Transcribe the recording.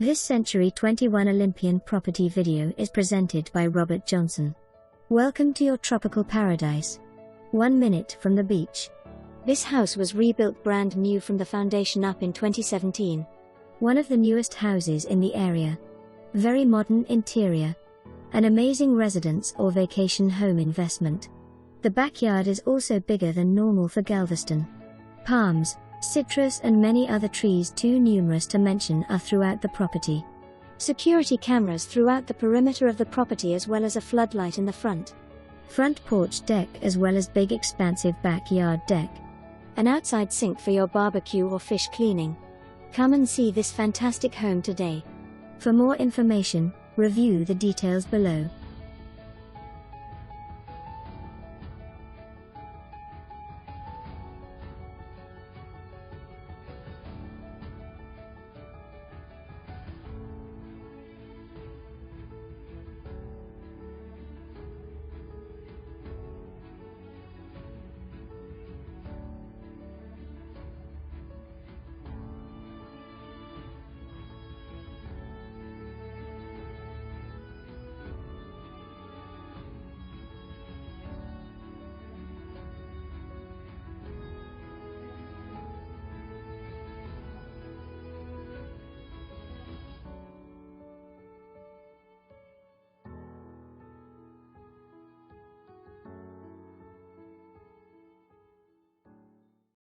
This Century 21 Olympian property video is presented by Robert Johnson. Welcome to your tropical paradise. 1 minute from the beach. This house was rebuilt brand new from the foundation up in 2017. One of the newest houses in the area. Very modern interior. An amazing residence or vacation home investment. The backyard is also bigger than normal for Galveston. Palms, citrus and many other trees too numerous to mention are throughout the property. Security cameras throughout the perimeter of the property as well as a floodlight in the front. Front porch deck as well as big expansive backyard deck. An outside sink for your barbecue or fish cleaning. Come and see this fantastic home today. For more information, review the details below.